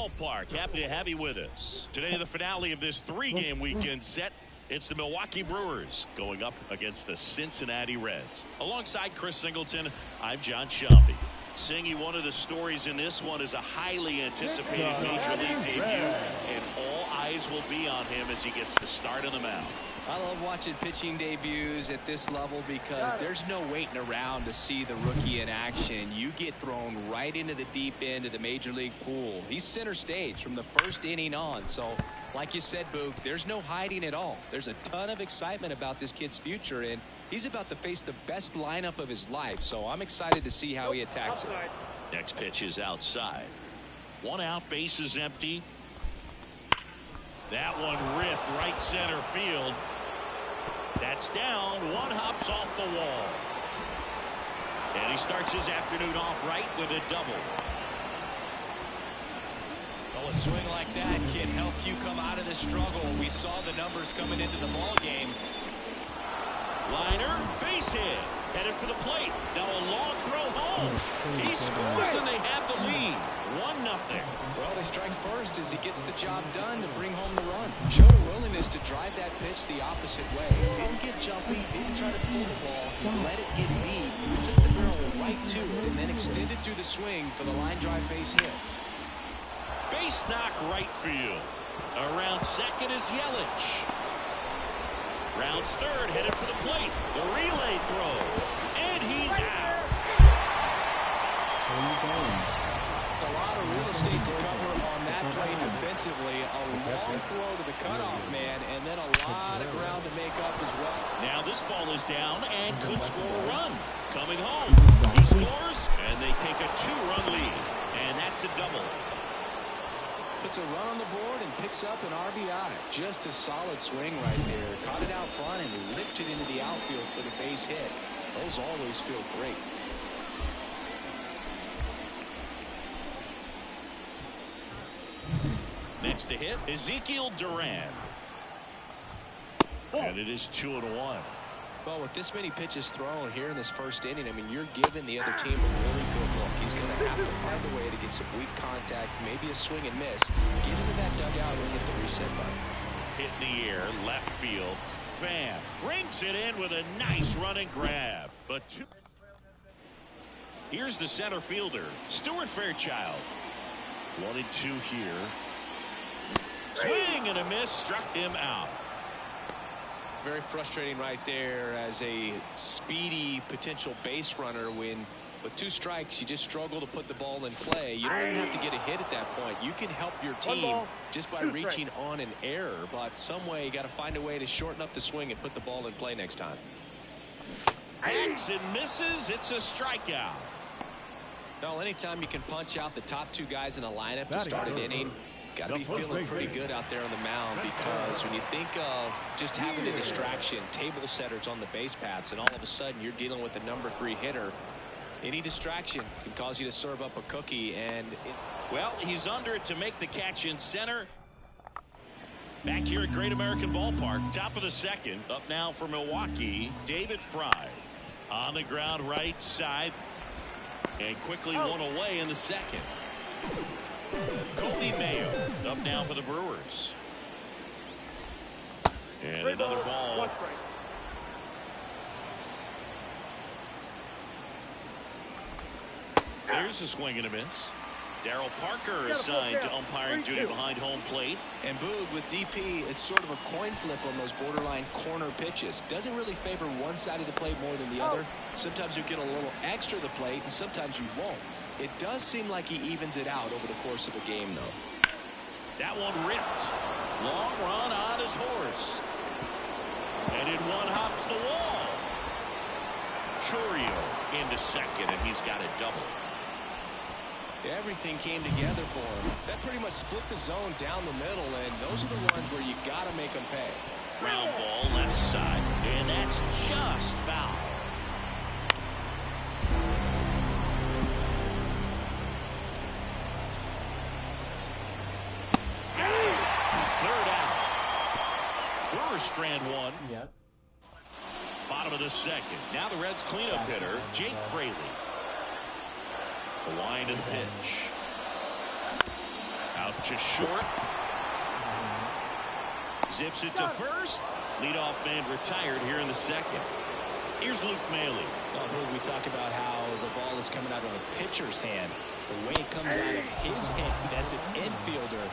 Ballpark. Happy to have you with us. Today, the finale of this three-game weekend set. It's the Milwaukee Brewers going up against the Cincinnati Reds. Alongside Chris Singleton, I'm John Shelby. Singy, one of the stories in this one is a highly anticipated Major League debut, and all eyes will be on him as he gets the start on the mound. I love watching pitching debuts at this level because there's no waiting around to see the rookie in action. You get thrown right into the deep end of the Major League pool. He's center stage from the first inning on. So, like you said, Boog, there's no hiding at all. There's a ton of excitement about this kid's future, and he's about to face the best lineup of his life. So I'm excited to see how he attacks it. Next pitch is outside. One out, base is empty. That one ripped right center field. That's down. One hops off the wall. And he starts his afternoon off right with a double. Well, a swing like that can help you come out of the struggle. We saw the numbers coming into the ball game. Liner, base hit. Headed for the plate. Now a long throw home. He scores and they have the lead. 1-0. Well, they strike first as he gets the job done to bring home the run. Showed a willingness to drive that pitch the opposite way. Didn't get jumpy, didn't try to pull the ball. He let it get deep. He took the barrel right to it and then extended through the swing for the line drive base hit. Base knock right field. Around second is Yelich. Rounds third, headed for the plate. The relay throw. And he's out. A lot of real estate to cover on that play defensively. A long throw to the cutoff man, and then a lot of ground to make up as well. Now this ball is down and could score a run. Coming home. He scores, and they take a 2-run lead. And that's a double. Puts a run on the board and picks up an RBI. Just a solid swing right there. Caught it out front and ripped it into the outfield for the base hit. Those always feel great. Next to hit, Ezekiel Duran. And it is 2-1. Well, with this many pitches thrown here in this first inning, I mean, you're giving the other team a really good look. He's going to have to find a way to get some weak contact, maybe a swing and miss, get into that dugout and hit the reset button. Hit in the air, left field. Van brings it in with a nice running grab. But here's the center fielder, Stuart Fairchild. 1-2 here. Swing and a miss, struck him out. Very frustrating right there as a speedy potential base runner when with 2 strikes you just struggle to put the ball in play. You don't even have to get a hit at that point. You can help your team just by reaching on an error, but some way you got to find a way to shorten up the swing and put the ball in play next time. Hacks and misses. It's a strikeout. Well, anytime you can punch out the top 2 guys in a lineup to start an inning, got to be feeling pretty good out there on the mound, because when you think of just having a distraction, table setters on the base paths, and all of a sudden you're dealing with the number 3 hitter, any distraction can cause you to serve up a cookie. And well, he's under it to make the catch in center. Back here at Great American Ballpark, top of the second. Up now for Milwaukee, David Fry. On the ground right side. And quickly one away in the second. Colby Mayo up now for the Brewers. And another ball. There's a swing and a miss. Darryl Parker assigned to umpiring duty behind home plate. And Boog, with DP, it's sort of a coin flip on those borderline corner pitches. Doesn't really favor one side of the plate more than the other. Sometimes you get a little extra the plate, and sometimes you won't. It does seem like he evens it out over the course of a game, though. That one ripped. Long run on his horse. And in one hops the wall. Churio into second, and he's got a double. Everything came together for him. That pretty much split the zone down the middle, and those are the ones where you got to make them pay. Ground ball left side, and that's just foul. Third out. Brewers strand one. Yep. Bottom of the second. Now the Reds cleanup hitter, Jake Fraley. The wind and pitch. To short. Zips it to first. Leadoff man retired here in the second. Here's Luke Maile. Well, we talk about how the ball is coming out of a pitcher's hand. The way it comes out of his hand as an infielder.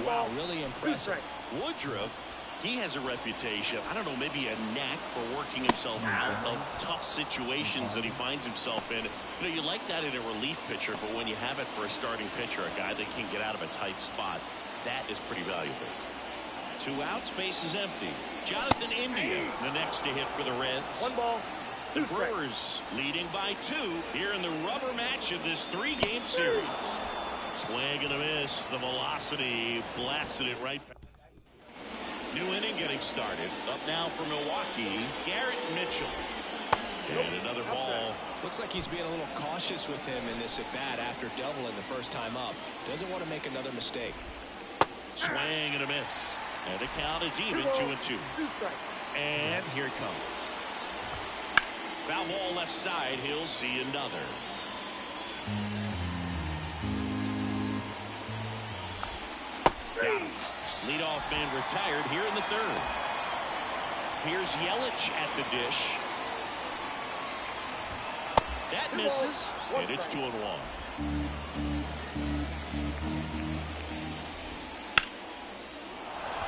Wow, really impressive. Woodruff, he has a reputation, I don't know, maybe a knack for working himself out of tough situations that he finds himself in. You know, you like that in a relief pitcher, but when you have it for a starting pitcher, a guy that can get out of a tight spot, that is pretty valuable. 2 outs, base is empty. Jonathan India, the next to hit for the Reds. 1 ball. The Brewers leading by 2 here in the rubber match of this 3-game series. Swing and a miss. The velocity blasted it right back. New inning getting started. Up now for Milwaukee, Garrett Mitchell. And another ball. Looks like he's being a little cautious with him in this at-bat after doubling the first time up. Doesn't want to make another mistake. Swing and a miss. And the count is even, 2-2. And here it comes. Foul ball left side. He'll see another. Got him. Leadoff man retired here in the third. Here's Yelich at the dish. That misses. And it's 2-1.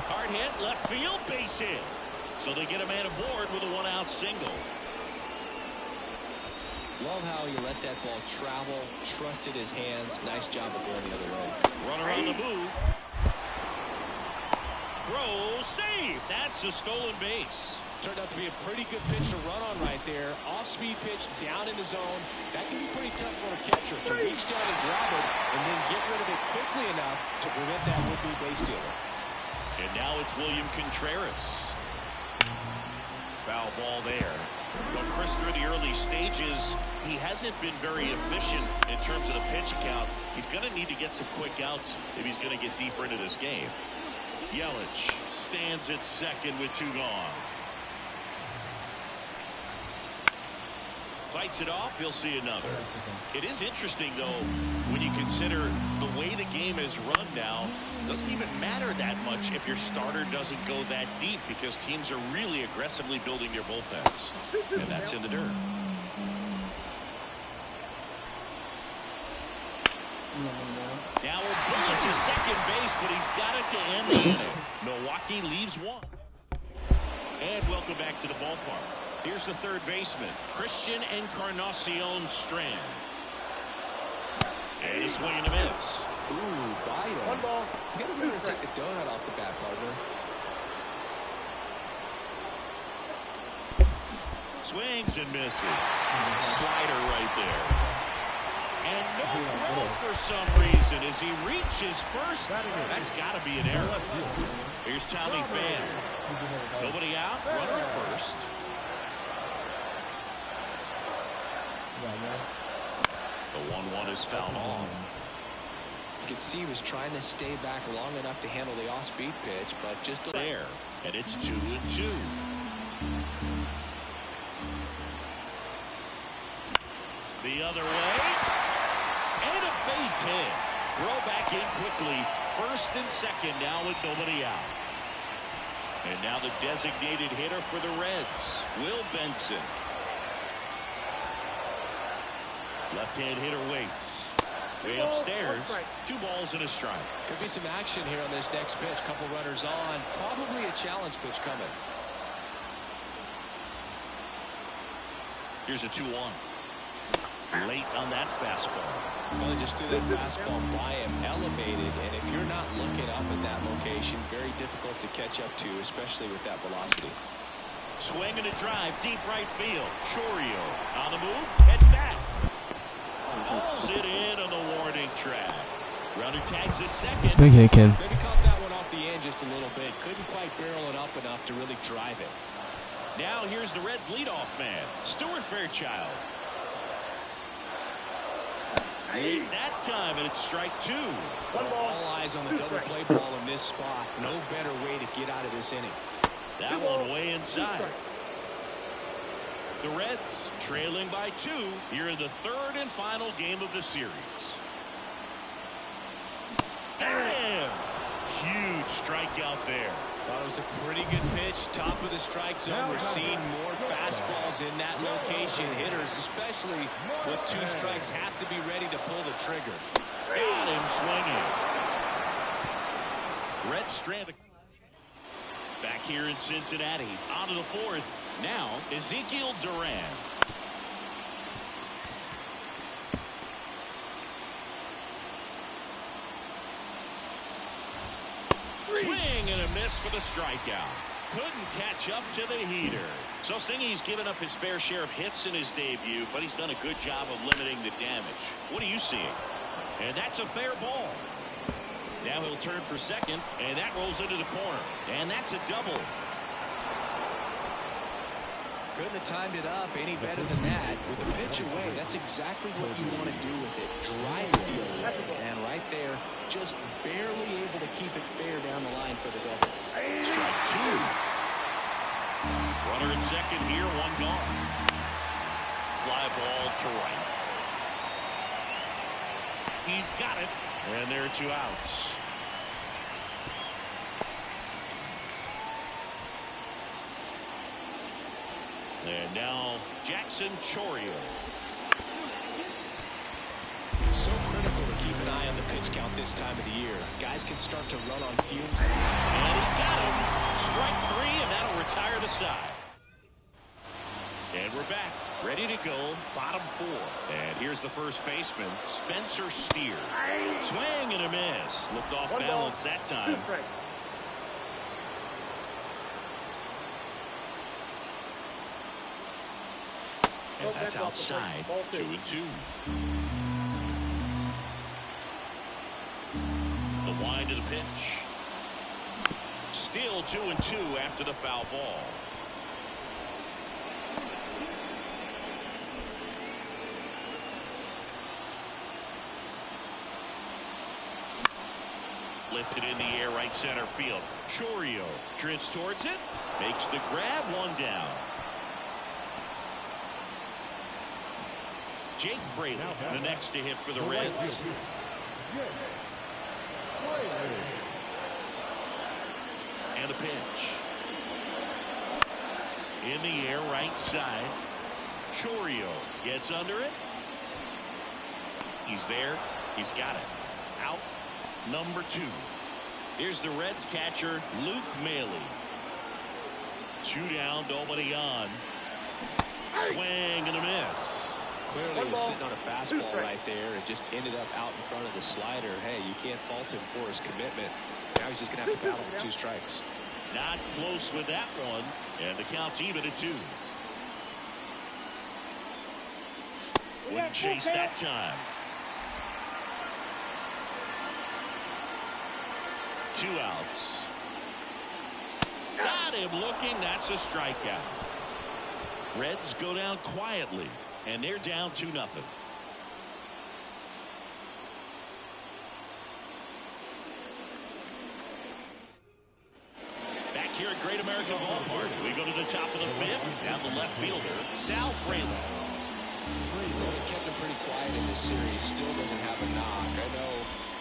Hard hit, left field, base hit. So they get a man aboard with a 1-out single. Love how he let that ball travel, trusted his hands. Nice job of going the other way. Runner on the move. Throw, save. That's a stolen base. Turned out to be a pretty good pitch to run on right there. Off-speed pitch down in the zone. That can be pretty tough for a catcher to reach down and grab it and then get rid of it quickly enough to prevent that would-be base stealer. And now it's William Contreras. Foul ball there. Well, Chris, through the early stages, he hasn't been very efficient in terms of the pitch count. He's going to need to get some quick outs if he's going to get deeper into this game. Yelich stands at second with 2 gone. Fights it off. He'll see another. It is interesting, though, when you consider the way the game is run now. Doesn't even matter that much if your starter doesn't go that deep, because teams are really aggressively building their bullpens. And that's in the dirt. Now a bullet to second base, but he's got it to end the inning. Milwaukee leaves 1. And welcome back to the ballpark. Here's the third baseman, Christian Encarnacion Strand. And a swing and a miss. Ooh, bite him. 1 ball. You gotta remember to take the donut off the bat, partner. Swings and misses. Slider right there. And no throw for some reason as he reaches first. That's got to be an error. Here's Tommy Pham. Nobody out. Runner first. The 1-1 is fouled off. You can see he was trying to stay back long enough to handle the off-speed pitch, but just there. And it's 2-2. The other way. And a base hit. Throw back in quickly. First and second now with nobody out. And now the designated hitter for the Reds, Will Benson. Left-hand hitter waits. Way upstairs. 2 balls and a strike. Could be some action here on this next pitch. Couple runners on. Probably a challenge pitch coming. Here's a 2-1. Late on that fastball. Well, they just threw that fastball by him, elevated, and if you're not looking up in that location, very difficult to catch up to, especially with that velocity. Swing and a drive, deep right field. Chorio on the move, heading back. Pulls it in on the warning track. Runner tags at second. Okay, Ken. Maybe caught that one off the end just a little bit. Couldn't quite barrel it up enough to really drive it. Now here's the Reds leadoff man, Stuart Fairchild. That time, and it's strike 2. All eyes on the double play ball in this spot. No better way to get out of this inning. That one way inside. The Reds trailing by 2 here in the third and final game of the series. And strikeout there. That was a pretty good pitch. Top of the strike zone. We're seeing more fastballs in that location. Hitters, especially with 2 strikes, have to be ready to pull the trigger. Got him swinging. Red stranded. Back here in Cincinnati. On to the 4th. Now, Ezekiel Duran. Swing and a miss for the strikeout. Couldn't catch up to the heater. So Singy's given up his fair share of hits in his debut, but he's done a good job of limiting the damage. What are you seeing? And that's a fair ball. Now he'll turn for second, and that rolls into the corner. And that's a double. Couldn't have timed it up any better than that. With a pitch away, that's exactly what you want to do with it. Drive it away. And right there, just barely able to keep it fair down the line for the double. Strike 2. Runner at second here, 1 gone. Fly ball to right. He's got it. And there are 2 outs. And now Jackson Chourio. So critical to keep an eye on the pitch count this time of the year. Guys can start to run on fumes. And he got him. Strike 3, and that'll retire the side. And we're back. Ready to go. Bottom 4. And here's the first baseman, Spencer Steer. Swing and a miss. Looked off balance that time. And that's outside. 2-2. The wind of the pitch. Still 2-2 after the foul ball. Lifted in the air, right center field. Chourio drifts towards it. Makes the grab, 1 down. Jake Fraley, the next to hit for the Reds. And a pitch. In the air, right side. Chourio gets under it. He's there. He's got it. Out number 2. Here's the Reds catcher, Luke Maile. 2 down, nobody on. Swing and a miss. Clearly he was sitting on a fastball right there and just ended up out in front of the slider. Hey, you can't fault him for his commitment. Now he's just going to have to battle with 2 strikes. Not close with that one, and the count's even at 2. Wouldn't chase that time. 2 outs. Got him looking. That's a strikeout. Reds go down quietly, and they're down 2-0. Back here at Great American Ballpark, we go to the top of the 5th. Down the left fielder, Sal Fraley. Well, he kept him pretty quiet in this series. Still doesn't have a knock. I know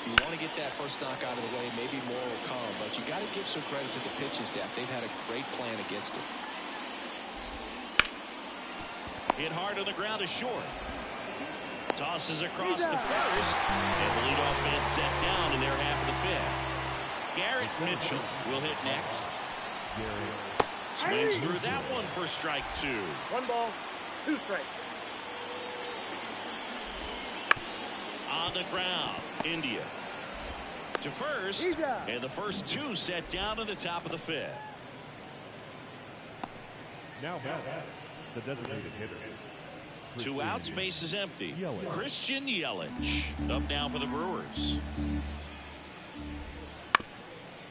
you want to get that first knock out of the way. Maybe more will come, but you got to give some credit to the pitching staff. They've had a great plan against him. Hit hard on the ground is short. Tosses across to first. And the leadoff man set down in their half of the 5th. Garrett Mitchell will hit next. Swings through that one for strike 2. 1 ball, 2 strikes. On the ground, India to first, and the first 2 set down in the top of the 5th. Now the designated hitter. 2 outs, base is empty. Christian Yelich up now for the Brewers.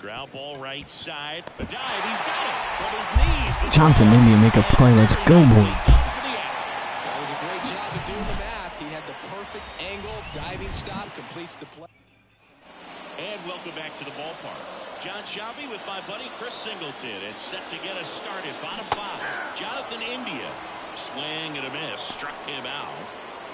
Ground ball right side. A dive, he's got it from his knees. Johnson, India make a play. Let's go, boy. That was a great job of doing the math. He had the perfect angle, diving stop, completes the play. And welcome back to the ballpark. John Shelby with my buddy Chris Singleton, and set to get us started. Bottom 5. Jonathan India. Swing and a miss. Struck him out.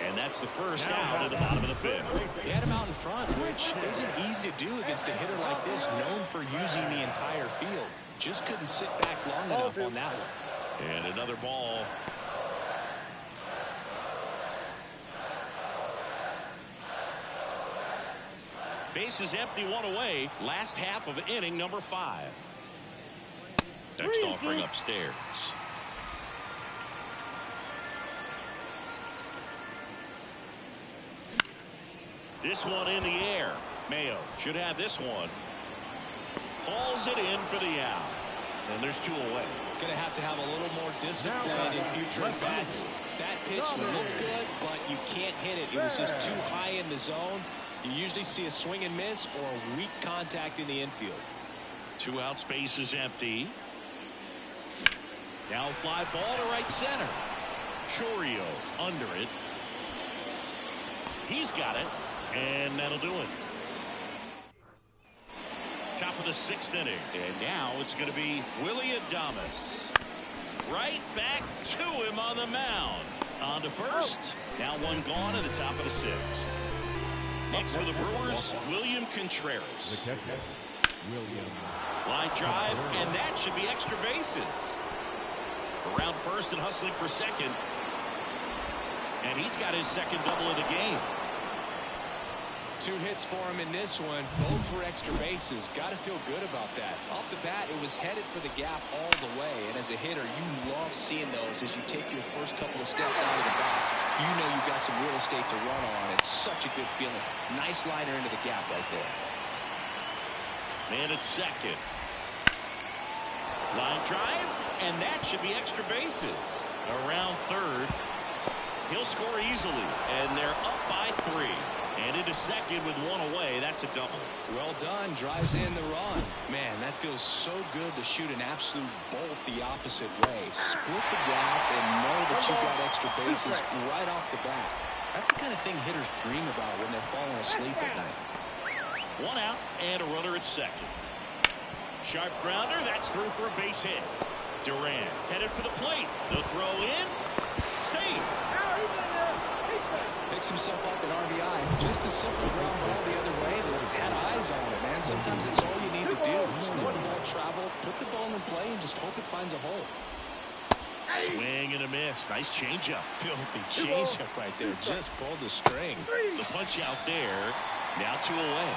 And that's the first out at the bottom of the fifth. He had him out in front, which isn't easy to do against a hitter like this, known for using the entire field. Just couldn't sit back long enough on that one. And another ball. Bases empty, one away. Last half of inning number 5. Next offering upstairs. This one in the air. Mayo should have this one. Hauls it in for the out. And there's 2 away. Going to have a little more discipline in future at-bats. That pitch looked good, but you can't hit it. It was just too high in the zone. You usually see a swing and miss or weak contact in the infield. 2 out, space is empty. Now fly ball to right center. Chourio under it. He's got it, and that'll do it. Top of the 6th inning, and now it's going to be Willie Adames. Right back to him on the mound. On to first. Now 1 gone at the top of the 6th. Next for the Brewers, William Contreras. Line drive, and that should be extra bases. Around first and hustling for second. And he's got his 2nd double of the game. 2 hits for him in this one, both for extra bases. Got to feel good about that. Off the bat, it was headed for the gap all the way. And as a hitter, you love seeing those as you take your first couple of steps out of the box. You know you've got some real estate to run on. It's such a good feeling. Nice liner into the gap right there. Man at second. Line drive, and that should be extra bases. Around third. He'll score easily, and they're up by 3. And into second with 1 away. That's a double. Well done. Drives in the run. Man, that feels so good to shoot an absolute bolt the opposite way. Split the gap and know that you got extra bases right off the bat. That's the kind of thing hitters dream about when they're falling asleep at night. 1 out and a runner at second. Sharp grounder. That's through for a base hit. Duran headed for the plate. The throw in. Save. Picks himself up an RBI. Just a simple ground ball the other way that had eyes on it, man. Sometimes that's all you need to do. Just let the ball travel, put the ball in play, and just hope it finds a hole. Swing and a miss. Nice changeup. Filthy changeup right there. Just pulled the string. The punch out there. Now 2 away.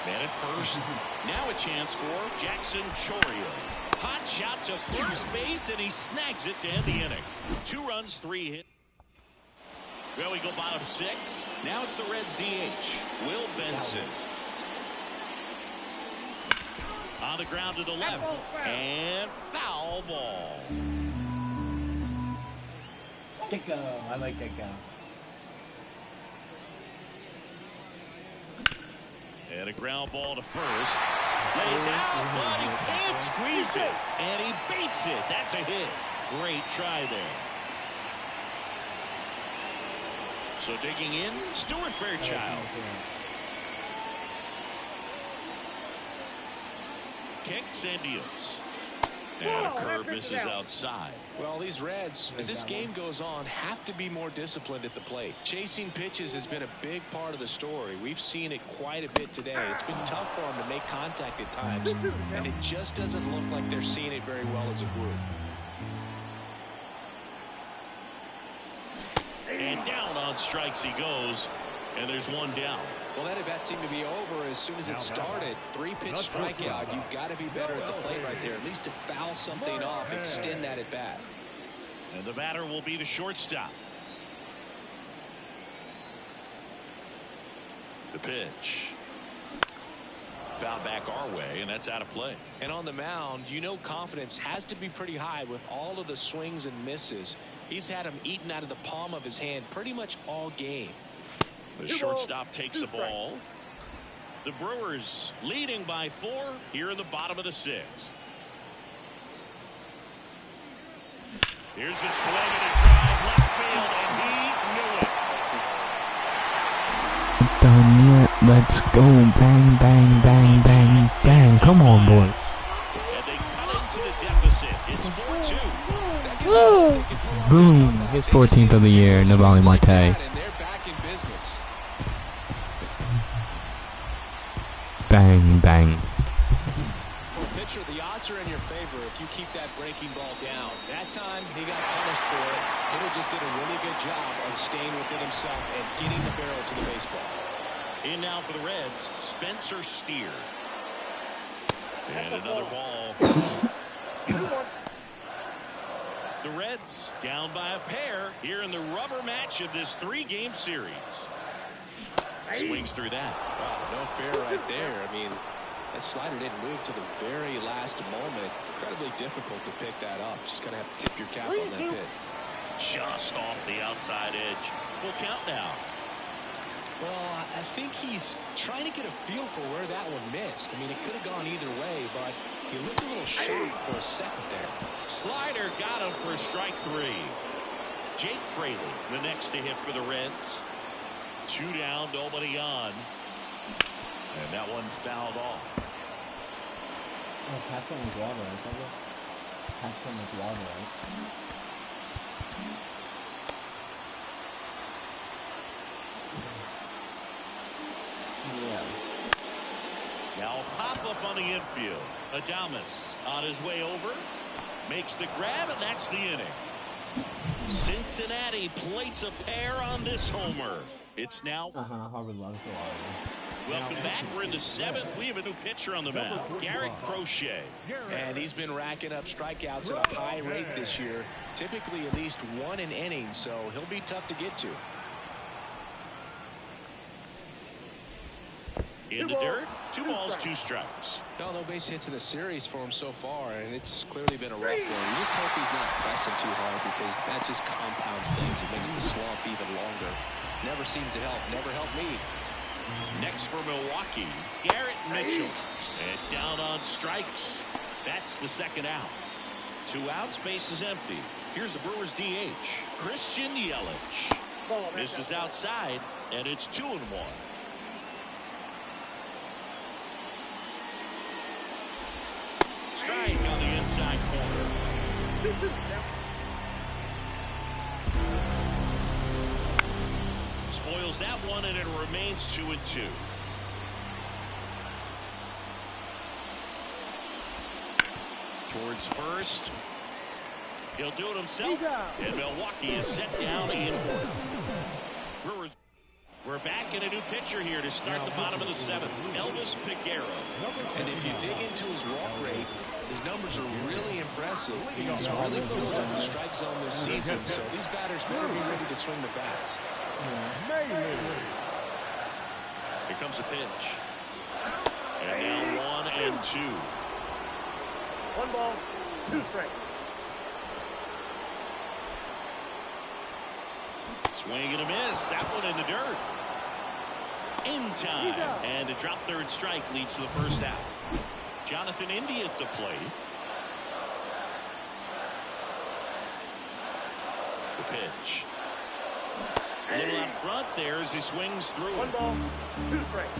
Man at first. Now a chance for Jackson Chourio. Hot shot to first base, and he snags it to end the inning. 2 runs, 3 hits. Well, we go bottom 6. Now it's the Reds DH, Will Benson. On the ground to the left. And foul ball. That go. I like that go. And a ground ball to first. Lays out, but he can't squeeze it. And he beats it. That's a hit. Great try there. So digging in, Stuart Fairchild. Kicks and deals. And a curve misses outside. Well, these Reds, as this game goes on, have to be more disciplined at the plate. Chasing pitches has been a big part of the story. We've seen it quite a bit today. It's been tough for them to make contact at times, and it just doesn't look like they're seeing it very well as a group. And down on strikes he goes, and there's 1 down. Well, that at-bat seemed to be over as soon as it started. 3-pitch strikeout. You've got to be better at the plate right there, at least to foul something off, extend that at-bat. And the batter will be the shortstop. The pitch. Foul back our way, and that's out of play. And on the mound, you know confidence has to be pretty high with all of the swings and misses. He's had them eaten out of the palm of his hand pretty much all game. The shortstop takes the ball. The Brewers leading by 4 here in the bottom of the 6th. Here's a swing and a drive left field, and he knew it. Done yet. Let's go. Bang, bang, bang, bang, bang. Come on, boys. And they cut into the deficit. It's 4-2. Woo! Boom! His 14th of the year, Navali Marte. And they're back in business. Bang, bang. For a pitcher, the odds are in your favor if you keep that breaking ball down. That time, he got punished for it. Hitter just did a really good job of staying within himself and getting the barrel to the baseball. In now for the Reds, Spencer Steer. And another ball. The Reds down by a pair here in the rubber match of this 3-game series. Swings through that. Wow, no fair right there. I mean, that slider didn't move to the very last moment. Incredibly difficult to pick that up. Just going to have to tip your cap on that pitch. Just off the outside edge. Full count now. Well, I think he's trying to get a feel for where that one missed. I mean, it could have gone either way, but he looked a little shocked for a second there. Slider got him for strike 3. Jake Fraley, the next to hit for the Reds. 2 down, nobody on. And that one fouled off. Oh, catch one with water, right? Catch one with water, right? Yeah. Now a pop-up on the infield. Adames on his way over. Makes the grab, and that's the inning. Cincinnati plates a pair on this homer. It's now. Harvard loves the water. Welcome back. We're in the 7th. We have a new pitcher on the mound, Garrett Crochet. And he's been racking up strikeouts at a high rate this year. Typically at least 1 an inning, so he'll be tough to get to. In the dirt, 2 balls, 2 strikes. No base hits in the series for him so far, and it's clearly been a rough one. You just hope he's not pressing too hard, because that just compounds things. It makes the slump even longer. Never seems to help. Never helped me. Next for Milwaukee, Garrett Mitchell. And down on strikes. That's the 2nd out. 2 outs, base is empty. Here's the Brewers DH, Christian Yelich. Misses outside, and it's 2-1. Strike on the inside corner. Spoils that one, and it remains 2-2. Towards first. He'll do it himself. And Milwaukee is set down in order. Brewers. We're back in a new pitcher here to start the bottom of the 7th. Elvis Peguero. And if you dig into his walk rate, his numbers are really impressive. He's really filled up the strike zone this season, so these batters better be ready to swing the bats. Here comes a pitch. And now 1 and 2. 1 ball, 2 strikes. Swing and a miss. That one in the dirt. In time. And a drop 3rd strike leads to the 1st out. Jonathan Indy at the plate. The pitch. A little out front there as he swings through. 1 ball, 2 strikes.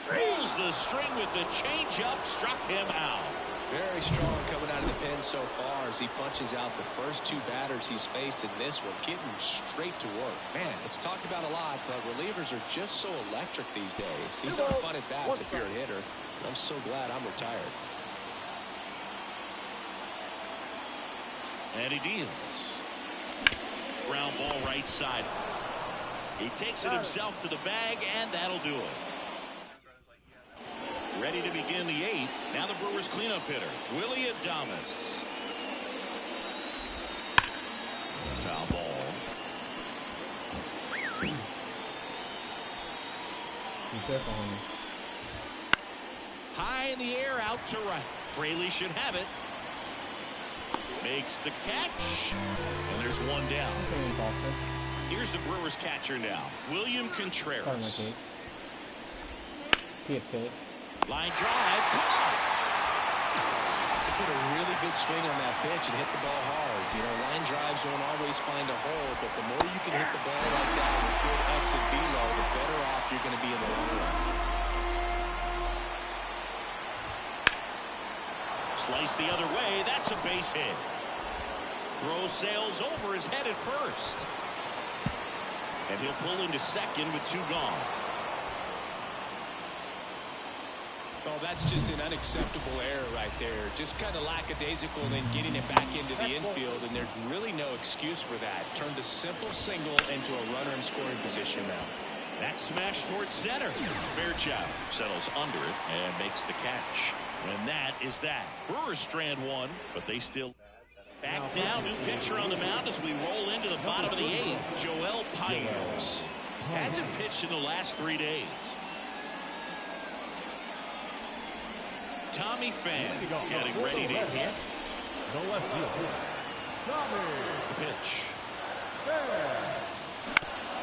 Pulls the string with the changeup. Struck him out. Very strong coming out of the pen so far as he punches out the first 2 batters he's faced in this one, getting straight to work. Man, it's talked about a lot, but relievers are just so electric these days. He's not fun at bats if you're a hitter. I'm so glad I'm retired. And he deals. Ground ball right side. He takes it himself to the bag, and that'll do it. Ready to begin the 8th. Now the Brewers cleanup hitter, Willie Adames. Foul ball. High in the air, out to right. Fraley should have it. Makes the catch. And there's 1 down. Here's the Brewers catcher now, William Contreras. Line drive. Put a really good swing on that pitch and hit the ball hard. You know, line drives won't always find a hole, but the more you can hit the ball like that with good exit velo, the better off you're going to be in the long run. Slice the other way. That's a base hit. Throw sails over his head at first. And he'll pull into second with 2 gone. Well, that's just an unacceptable error right there. Just kind of lackadaisical and then getting it back into the infield, and there's really no excuse for that. Turned a simple single into a runner in scoring position now. That smash towards center. Fairchild settles under it and makes the catch. And that is that. Brewers strand 1, but they still back now. New pitcher on the mound as we roll into the bottom of the 8th. Joel Payos hasn't pitched in the last 3 days. Tommy Pham getting ready to hit. The left field. The pitch.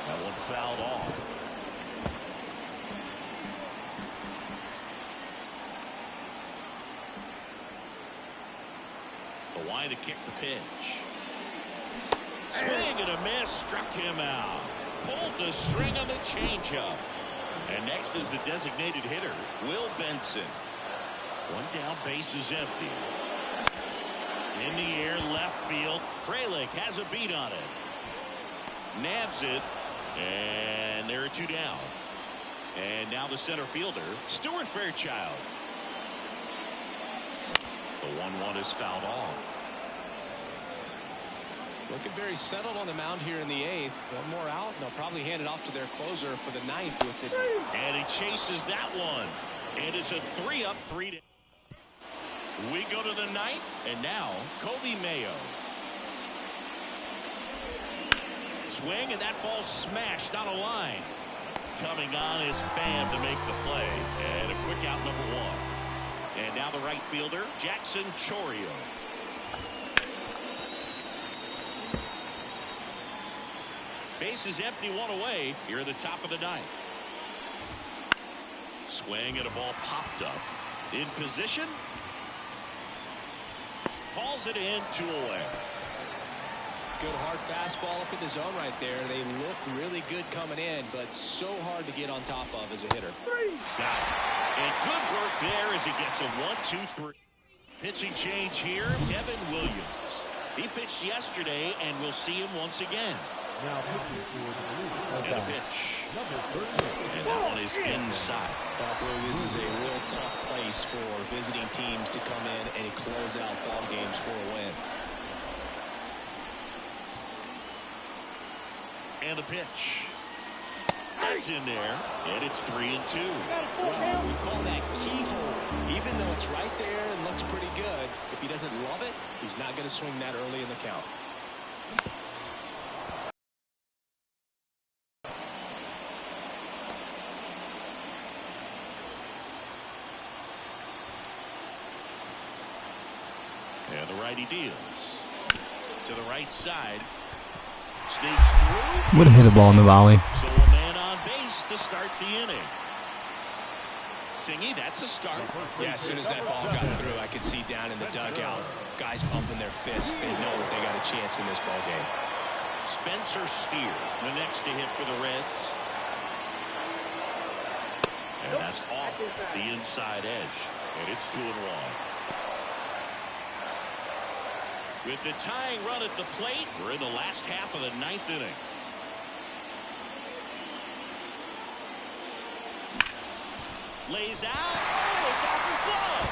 That one fouled off. The line to kick the pitch. Swing and a miss. Struck him out. Pulled the string on the changeup. And next is the designated hitter, Will Benson. 1 down, base is empty. In the air, left field. Frelick has a beat on it. Nabs it. And there are 2 down. And now the center fielder, Stuart Fairchild. The 1-1 is fouled off. Looking very settled on the mound here in the 8th. 1 more out, and they'll probably hand it off to their closer for the 9th with it. And he chases that one. And it's a 3-up, 3 down. We go to the 9th, and now Kobe Mayo. Swing, and that ball smashed on a line. Coming on is Pham to make the play. And a quick out, number 1. And now the right fielder, Jackson Chourio. Base is empty, 1 away here at the top of the 9th. Swing, and a ball popped up. In position. Calls it in, 2 away. Good hard fastball up in the zone right there. They look really good coming in, but so hard to get on top of as a hitter. Now, and good work there as he gets a 1-2-3. Pitching change here, Kevin Williams. He pitched yesterday, and we'll see him once again. Now pitching for the Brewers. And a pitch. And that one is inside. Well, this is a real tough place for visiting teams to come in and close out ball games for a win. And the pitch. That's in there. And it's 3-2. Well, we call that keyhole. Even though it's right there and looks pretty good, if he doesn't love it, he's not going to swing that early in the count. And the righty deals. To the right side. Sneaks through. Would have hit a ball in the volley. So a man on base to start the inning. Singy, that's a start. Yeah, as soon as that ball got through, I could see down in the dugout, guys pumping their fists. They know that they got a chance in this ball game. Spencer Steer, the next to hit for the Reds. And that's off the inside edge. And it's 2-1. With the tying run at the plate, we're in the last half of the 9th inning. Lays out. Oh, it's off his glove.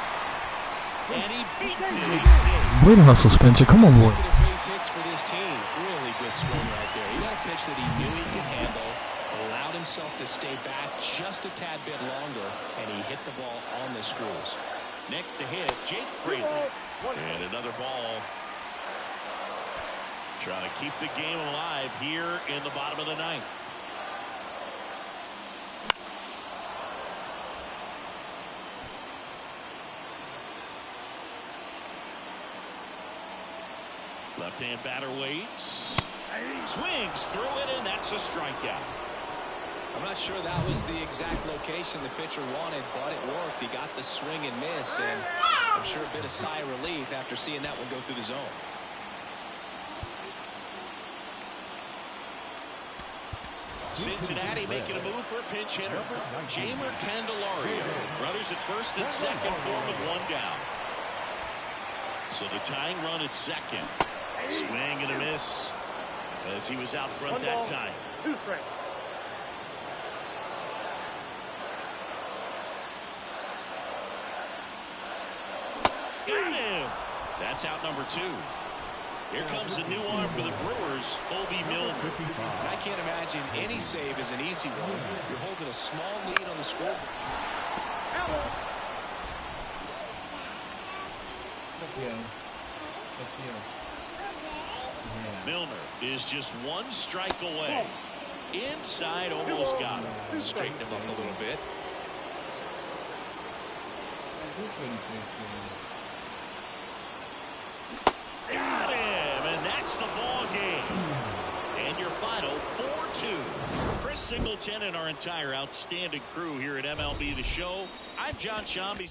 And he beats it. He's safe. Way to hustle, Spencer. Come on, boy. Base hits for this team. Really good swing right there. He got a pitch that he knew he could handle, allowed himself to stay back just a tad bit longer, and he hit the ball on the screws. Next to hit, Jake Fraley. And another ball. Trying to keep the game alive here in the bottom of the 9th. Left-hand batter waits. Swings through it, and that's a strikeout. I'm not sure that was the exact location the pitcher wanted, but it worked. He got the swing and miss, and I'm sure a bit of sigh of relief after seeing that one go through the zone. Cincinnati making a move for a pinch hitter. Jamer Candelario. Runners at first and second for him with 1 down. So the tying run at second. Swing and a miss as he was out front that time. 2 strikes. Got him. That's out number 2. Here comes the new arm for the Brewers, Obi Milner. I can't imagine any save is an easy one. You're holding a small lead on the scoreboard. Let's go. Let's go. Yeah. Milner is just 1 strike away. Inside, almost got him. Straighten him up a little bit. Got him, and that's the ball game. And your final 4-2. For Chris Singleton and our entire outstanding crew here at MLB The Show, I'm John Shambi.